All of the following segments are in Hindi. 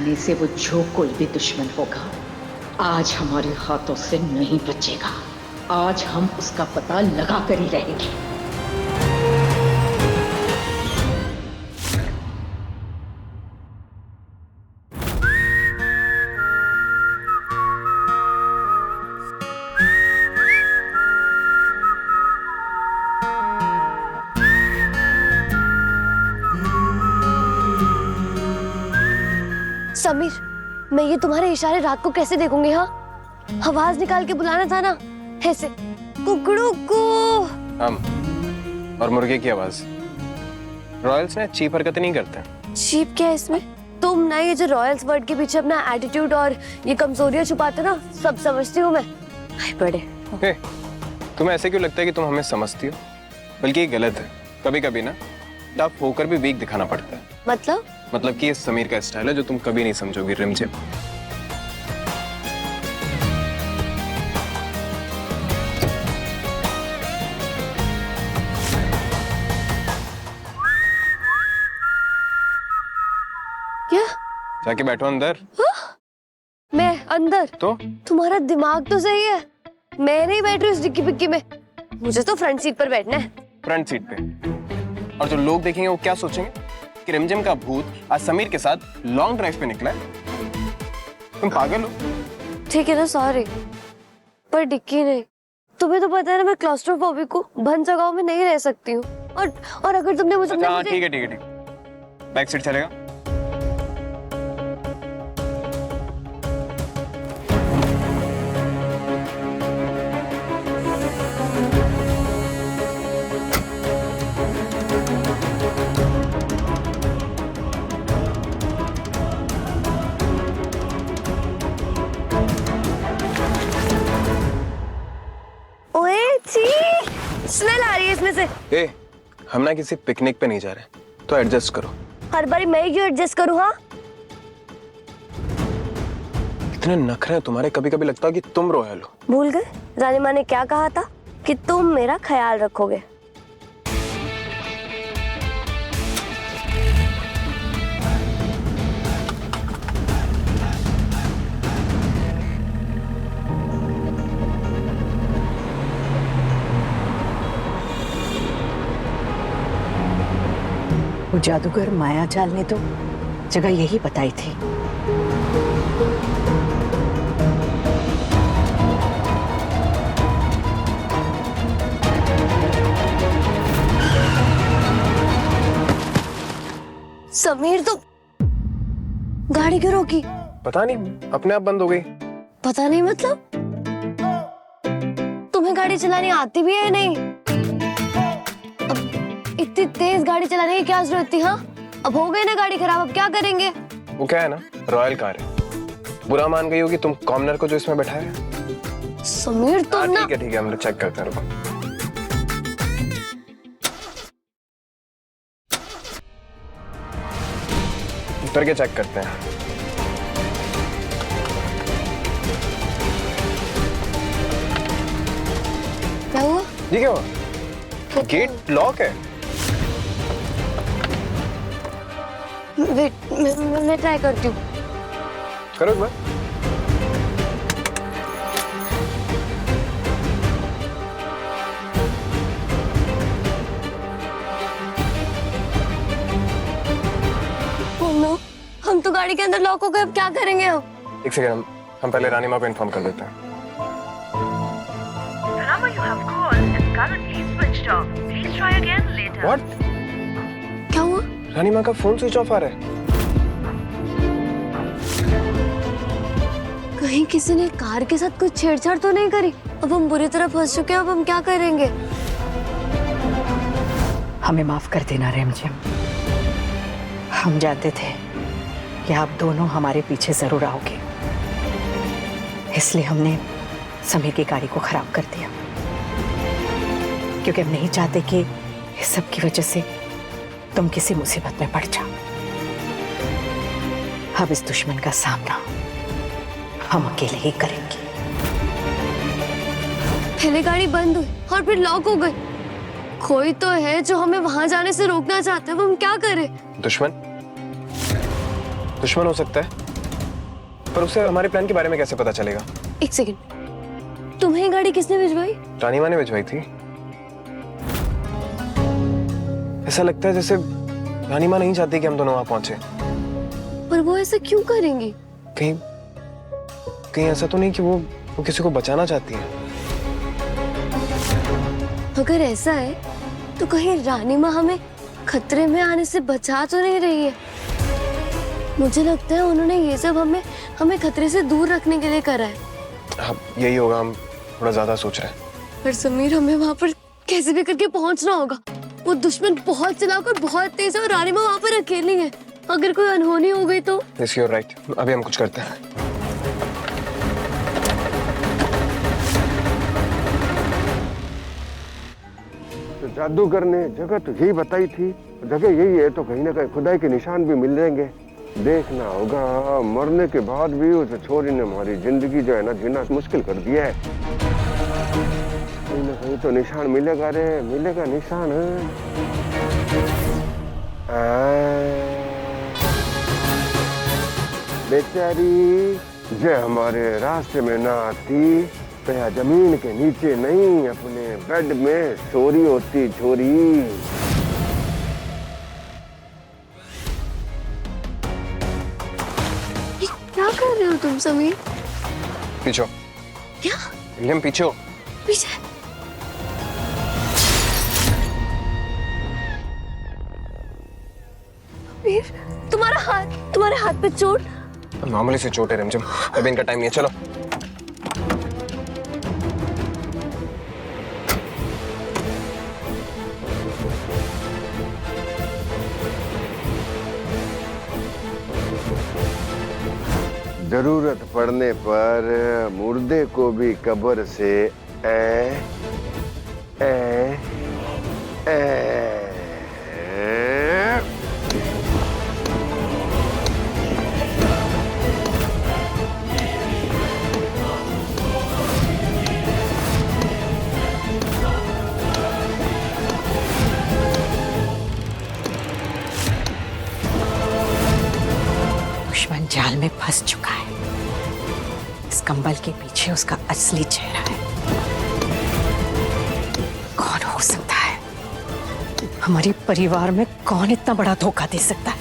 जाने से वो जो कोई भी दुश्मन होगा आज हमारे हाथों से नहीं बचेगा। आज हम उसका पता लगा कर ही रहेंगे। समीर, मैं ये तुम्हारे इशारे रात को कैसे देखूंगी? हाँ, आवाज निकाल के बुलाना था ना, ऐसे कुकड़ू को। हम और मुर्गे की आवाज। रॉयल्स ने चीप हरकतें नहीं करते। चीप क्या है इसमें? तुम ना ये जो रॉयल्स वर्ड के पीछे अपना एटीट्यूड और ये कमजोरियां छुपाते ना, सब समझती हूँ मैं। हाय बड़े। तुम्हें ऐसे क्यों लगता है कि तुम हमें समझती हो? बल्कि ये गलत है। कभी कभी ना टफ होकर भी वीक दिखाना पड़ता है। मतलब कि ये समीर का स्टाइल है जो तुम कभी नहीं समझोगी रिमझिम। क्या? जाके बैठो अंदर। मैं अंदर? तो तुम्हारा दिमाग तो सही है, मैं नहीं बैठ रही उस डिक्की पिक्की में। मुझे तो फ्रंट सीट पर बैठना है। फ्रंट सीट पे। और जो लोग देखेंगे वो क्या सोचेंगे कि रिमझिम का भूत आज समीर के साथ लॉन्ग ड्राइव पे निकला है। तुम पागल हो। ठीक है ना, सॉरी, पर डिक्की नहीं। तुम्हें तो पता है ना मैं क्लॉस्ट्रोफोबिक हूँ, बंद जगहों में नहीं रह सकती हूँ। और अगर तुमने मुझे अच्छा ठीक है बैक सीट चलेगा। स्मेल आ रही है इसमें से। हम ना किसी पिकनिक पे नहीं जा रहे, तो एडजस्ट करो। हर बारी मैं क्यों एडजस्ट करूं? हाँ, इतने नखरे हैं तुम्हारे, कभी कभी लगता है कि तुम रॉयल हो। भूल गए रानी माँ ने क्या कहा था कि तुम मेरा ख्याल रखोगे। वो जादूगर मायाजाल ने तो जगह यही बताई थी। समीर तो गाड़ी क्यों रोकी? पता नहीं, अपने आप बंद हो गई। पता नहीं मतलब? तुम्हें गाड़ी चलानी आती भी है नहीं? इतनी तेज गाड़ी चलाने की क्या जरूरत थी? हाँ, अब हो गई ना गाड़ी खराब, अब क्या करेंगे? वो क्या है ना, रॉयल कार है। बुरा मान गई होगी तुम कॉमनर को जो इसमें बैठाया है। समीर तुम ना। ठीक है हम लोग चेक करते हैं, रुको। उतर के चेक करते हैं। क्या हुआ? ये क्या हुआ? गेट लॉक है। वेट, मैं ट्राई करती हूँ। करो एक बार। नो, हम तो गाड़ी के अंदर लॉक हो गए, अब क्या करेंगे हम? एक सेकंड, हम पहले रानी माँ को इन्फॉर्म कर देते हैं। What? क्या हुआ? रानी माँ का फोन स्विच ऑफ आ रहा है। कहीं किसी ने कार के साथ कुछ छेड़छाड़ तो नहीं करी? अब हम बुरी तरह फंस चुके हैं, अब हम क्या करेंगे? हमें माफ कर देना रिमझिम। हम जानते थे कि आप दोनों हमारे पीछे जरूर आओगे, इसलिए हमने समीर की गाड़ी को खराब कर दिया, क्योंकि हम नहीं चाहते कि इस सब की वजह से तुम किसी मुसीबत में पड़ जाओ। अब इस दुश्मन का सामना हम अकेले ही करेंगे। पहले गाड़ी बंद हुई और फिर लॉक हो गई। कोई तो है जो हमें वहां जाने से रोकना चाहता है, अब हम क्या करें? दुश्मन? दुश्मन हो सकता है, पर उसे हमारे प्लान के बारे में कैसे पता चलेगा? एक सेकंड, तुम्हें ये गाड़ी किसने भिजवाई? रानी माँ ने भिजवाई थी। ऐसा लगता है जैसे रानी माँ नहीं चाहती कि हम दोनों वहां पहुंचे। पर वो ऐसा क्यों करेंगी? कहीं कहीं ऐसा तो नहीं कि वो किसी को बचाना चाहती है? अगर ऐसा है तो कहीं रानी माँ हमें खतरे में आने से बचा तो नहीं रही है? मुझे लगता है उन्होंने ये सब हमें खतरे से दूर रखने के लिए करा है। हाँ, यही होगा। हम थोड़ा ज्यादा सोच रहे हैं। पर समीर, हमें वहां पर कैसे भी करके पहुंचना होगा। वो दुश्मन बहुत चालाक और बहुत तेज है और रानी माँ वहां पर अकेली है। अगर कोई अनहोनी हो गई तो? Yes, you're right. अभी हम कुछ करते हैं। तो जादूगर ने जगह तो यही बताई थी, जगह यही है तो कहीं ना कहीं खुदाई के निशान भी मिल जाएंगे। देखना होगा, मरने के बाद भी उस छोरी ने हमारी जिंदगी जो है ना जीना मुश्किल कर दिया है। कहीं ना कहीं तो निशान मिलेगा रे, मिलेगा निशान। बेचारी जो हमारे रास्ते में ना आती तो या जमीन के नीचे नहीं अपने बेड में सोरी होती छोरी। क्या कर रहे हो तुम समीर? पीछे। क्या? विलियम पीछे हो। पीछे? समीर, तुम्हारे हाथ पे चोट? मामूली से चोट है रिमझिम, अभी इनका टाइम नहीं है। चलो। जरूरत पड़ने पर मुर्दे को भी कब्र से दुश्मन जाल में फंस चुका है। इस कंबल के पीछे उसका असली चेहरा है। कौन हो सकता है? हमारे परिवार में कौन इतना बड़ा धोखा दे सकता है?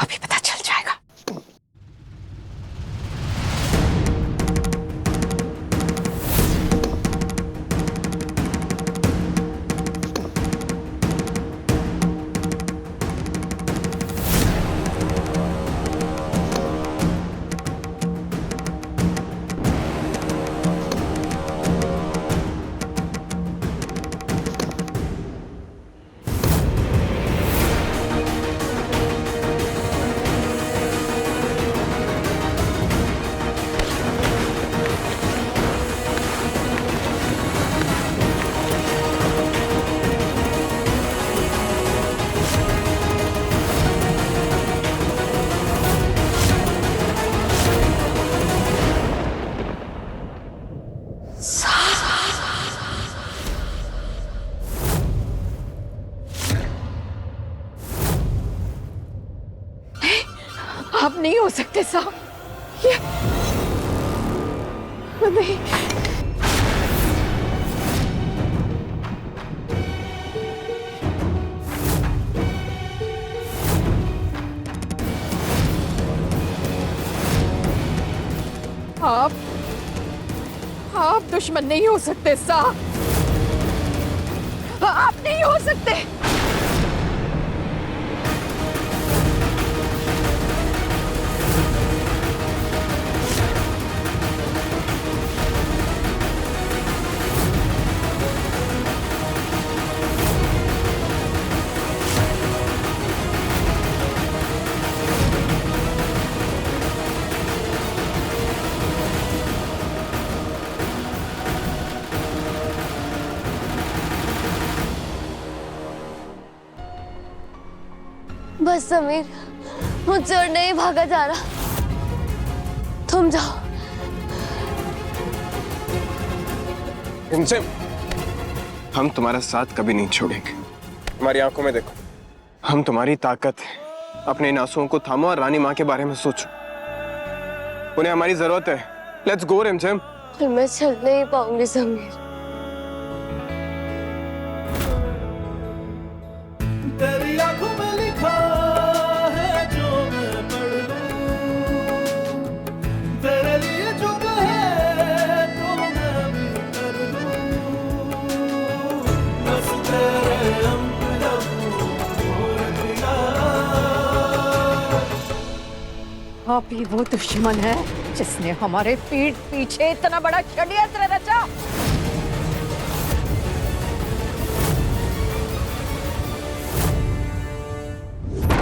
अभी पता चल जाएगा। आप नहीं हो सकते साहब, ये नहीं। आप दुश्मन नहीं हो सकते साहब, आप नहीं हो सकते। बस समीर, मुझसे और नहीं भागा जा रहा। तुम जाओ। इनसे हम तुम्हारा साथ कभी नहीं छोड़ेंगे। तुम्हारी आंखों में देखो, हम तुम्हारी ताकत है। अपने इन आंसुओं को थामो और रानी माँ के बारे में सोचो। उन्हें हमारी जरूरत है। लेट्स गो रिमझिम। पर मैं चल नहीं पाऊंगी समीर। तेरी आंखों में लिखा है जो मैं पढ़ लूं, तेरे लिए जो कहे तो मैं भी कर लूं, बस तेरे आप ही वो दुश्मन है जिसने हमारे पीठ पीछे इतना बड़ा षड्यंत्र रचा।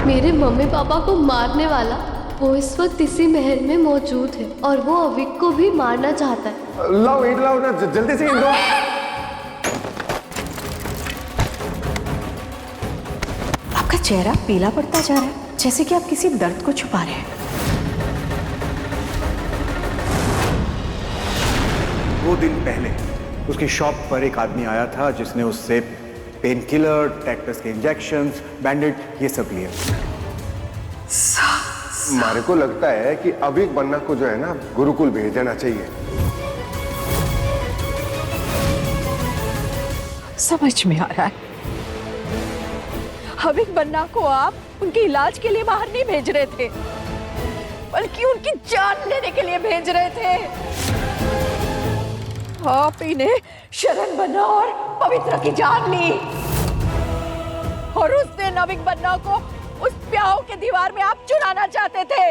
मेरे मम्मी पापा को मारने वाला वो इस वक्त इसी महल में मौजूद है और वो अविक को भी मारना चाहता है। लाओ ईट लाओ ना, जल्दी से ईट दो। आपका चेहरा पीला पड़ता जा रहा है, जैसे कि आप किसी दर्द को छुपा रहे हैं। दो दिन पहले उसकी शॉप पर एक आदमी आया था जिसने उससे पेन किलर, टेटनस के इंजेक्शंस, बैंडेज ये सब लिए। हमारे को लगता है कि अविक बन्ना को जो है ना गुरुकुल भेज देना चाहिए। समझ में आ रहा है, अविक बन्ना को आप उनके इलाज के लिए बाहर नहीं भेज रहे थे, बल्कि उनकी जान लेने के लिए भेज रहे थे। आप इन्हें शरण बन्ना और पवित्र की जान ली, और उस दिन अविक बन्ना को उस प्याऊ के दीवार में आप चुराना चाहते थे।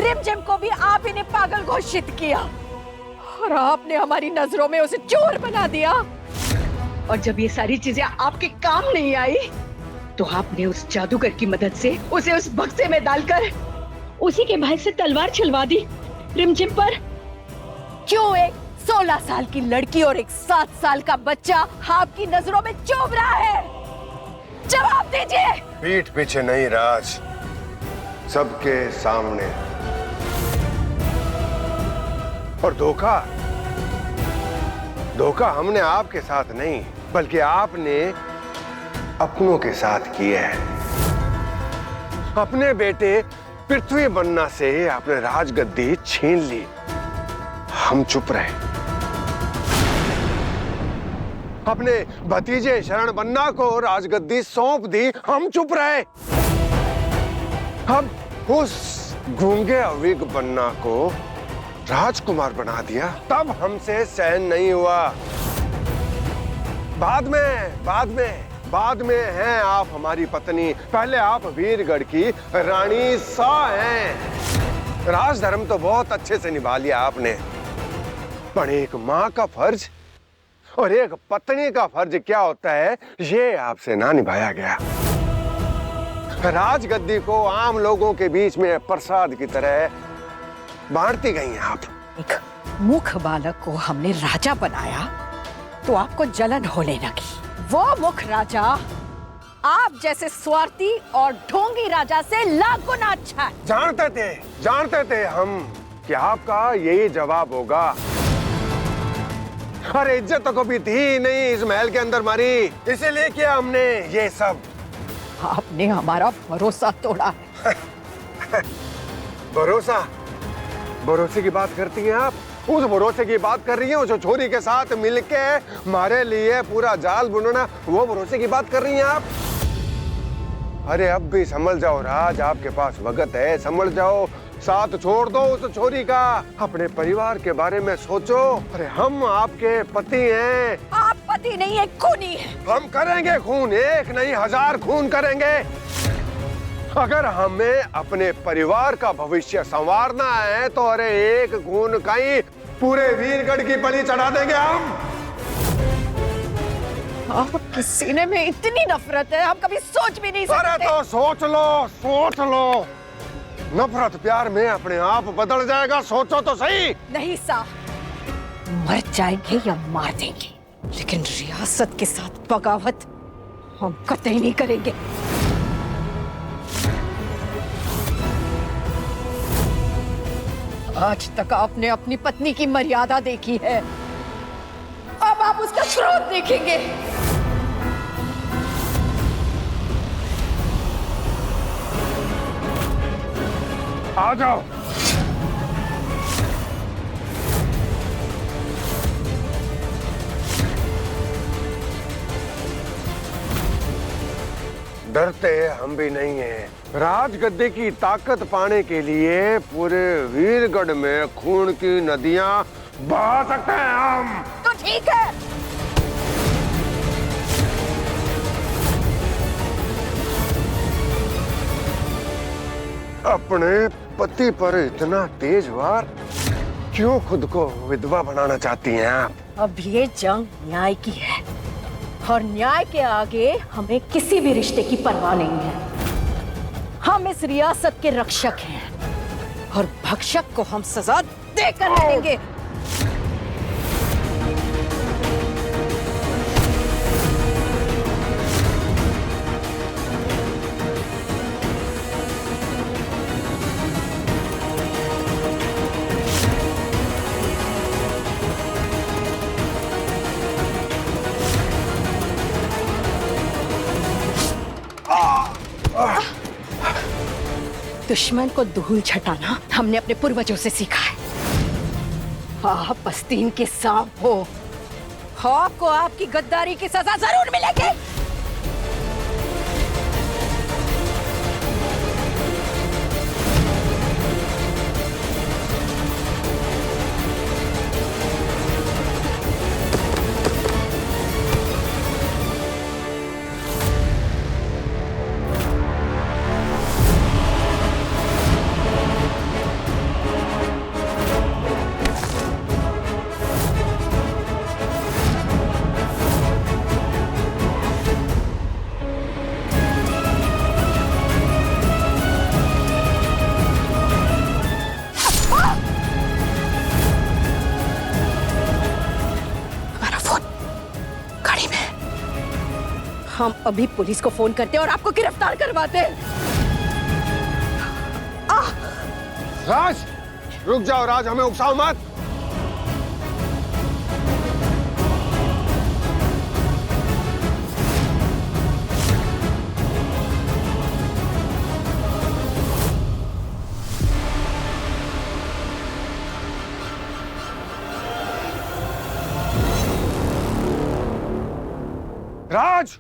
रिमझिम को भी आप इन्हें पागल घोषित किया, और आपने हमारी नजरों में उसे चोर बना दिया। और जब ये सारी चीजें आपके काम नहीं आई, तो आपने उस जादूगर की मदद से उसे उस बक्से में डालकर उसी के भाई से तलवार चलवा दी रिमझिम पर। क्यों एक 16 साल की लड़की और एक 7 साल का बच्चा आपकी नजरों में चुभ रहा है? जवाब दीजिए। पीठ पीछे नहीं राज, सबके सामने। और धोखा, धोखा हमने आपके साथ नहीं बल्कि आपने अपनों के साथ किया है। अपने बेटे पृथ्वी बन्ना से आपने राजगद्दी छीन ली, हम चुप रहे। अपने भतीजे शरण बन्ना को राजगद्दी सौंप दी, हम चुप रहे। हम उस गूंगे अविक बन्ना को राजकुमार बना दिया, तब हमसे सहन नहीं हुआ। बाद में हैं आप हमारी पत्नी, पहले आप वीरगढ़ की रानी सा हैं। राजधर्म तो बहुत अच्छे से निभा लिया आपने, पर एक माँ का फर्ज और एक पत्नी का फर्ज क्या होता है, ये आपसे ना निभाया गया। राजगद्दी को आम लोगों के बीच में प्रसाद की तरह बांटती गई हैं आप। एक मूर्ख बालक को हमने राजा बनाया तो आपको जलन होने लगी। वो मूर्ख राजा आप जैसे स्वार्थी और ढोंगी राजा से लाख गुना अच्छा है। जानते थे हम कि आपका यही जवाब होगा। अरे इज्जत को भी थी नहीं इस महल के अंदर मारी, इसीलिए किया हमने ये सब। आपने हमारा भरोसा तोड़ा है। भरोसे की बात करती हैं आप? उस भरोसे की बात कर रही हैं जो छोरी के साथ मिलके हमारे लिए पूरा जाल बुनना, वो भरोसे की बात कर रही हैं आप? अरे अब भी संभल जाओ राज, आपके पास वक्त है, संभल जाओ। साथ छोड़ दो उस छोरी का, अपने परिवार के बारे में सोचो। अरे हम आपके पति हैं। आप पति नहीं, एक खूनी है। हम करेंगे खून, एक नहीं 1000 खून करेंगे। अगर हमें अपने परिवार का भविष्य संवारना है तो अरे एक खून का ही पूरे वीरगढ़ की बलि चढ़ा देंगे हम। आपके सीने में इतनी नफरत है, हम कभी सोच भी नहीं सकते। अरे तो सोच लो। नफरत प्यार में अपने आप बदल जाएगा, सोचो तो सही। नहीं सा, मर जाएंगे या मार देंगे, लेकिन रियासत के साथ बगावत हम कतई नहीं करेंगे। आज तक आपने अपनी पत्नी की मर्यादा देखी है, अब आप उसका क्रोध देखेंगे। आ जाओ। डरते हम भी नहीं हैं। राजगद्दे की ताकत पाने के लिए पूरे वीरगढ़ में खून की नदियां बहा सकते हैं हम। तो ठीक है, अपने पति पर इतना तेज वार क्यों खुद को विधवा बनाना चाहती हैं आप? अब ये जंग न्याय की है और न्याय के आगे हमें किसी भी रिश्ते की परवाह नहीं है। हम इस रियासत के रक्षक हैं और भक्षक को हम सजा देकर रहेंगे। दुश्मन को धूल छटाना हमने अपने पूर्वजों से सीखा है। आप आस्तीन के सांप हो, आपको आपकी गद्दारी की सजा जरूर मिलेगी। हम अभी पुलिस को फोन करते और आपको गिरफ्तार करवाते। राज, रुक जाओ राज, हमें उकसाओ मत। राज,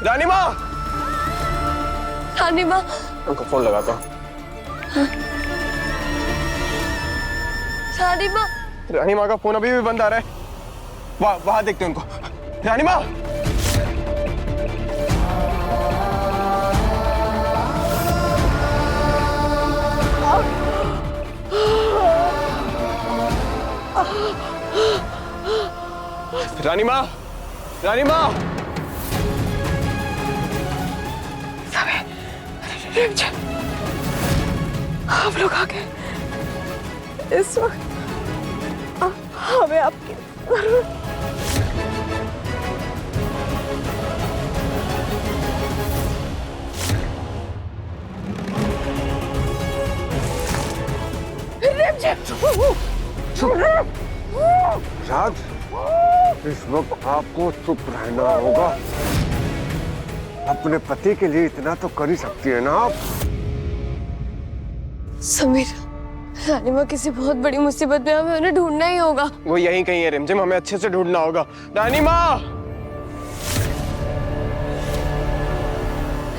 रानी माँ, रानी माँ, उनको फोन लगाता हूँ। रानी माँ, रानी माँ का फोन अभी भी बंद आ रहा है। वहां देखते हैं उनको। रानी माँ, रानी माँ, रानी माँ, हम लोग आ गए। इस वक्त हमें आपकी जरूरत। राज, इस वक्त आपको चुप रहना होगा। अपने पति के लिए इतना तो कर ही सकती है ना आप। समीर, रानी माँ किसी बहुत बड़ी मुसीबत में, हमें उन्हें ढूंढना ही होगा। वो यहीं कहीं है रिमझिम, हमें अच्छे से ढूंढना होगा। रानी माँ,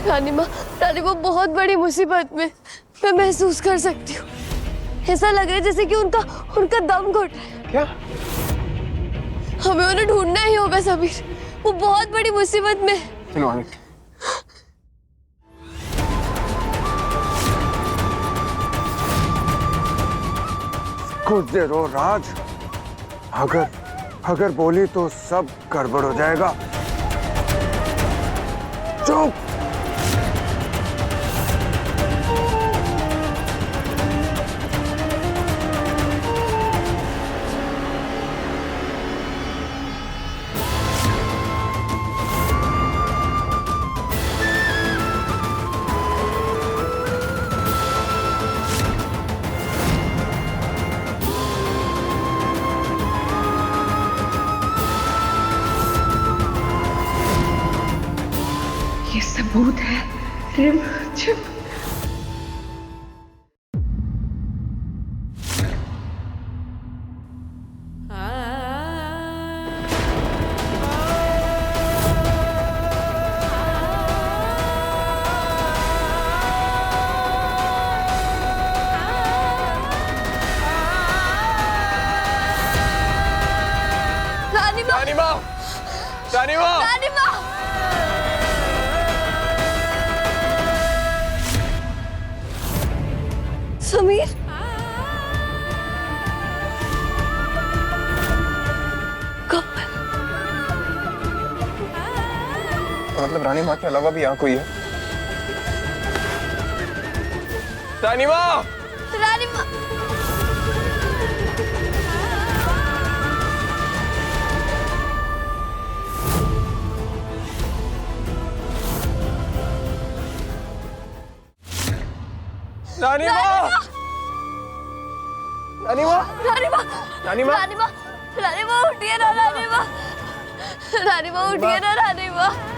रानी माँ बहुत बड़ी मुसीबत में। मैं महसूस कर सकती हूँ। ऐसा लग रहा है जैसे कि उनका दम घुट रहा है। क्या? हमें उन्हें ढूंढना ही होगा समीर, वो बहुत बड़ी मुसीबत में। कुछ देर हो राज, अगर बोली तो सब गड़बड़ हो जाएगा। चुप। भूत है। रिम झिम। रानी माँ, रानी माँ, रानी माँ, रानी माँ। समीर, कमल, मतलब रानी माँ के अलावा भी यहाँ कोई है? रानी माँ, रानी माँ। रानी माँ, रानी माँ, रानी माँ, रानी माँ, रानी माँ, रानी माँ उठिए ना, रानी माँ, रानी माँ उठिए ना, रानी माँ।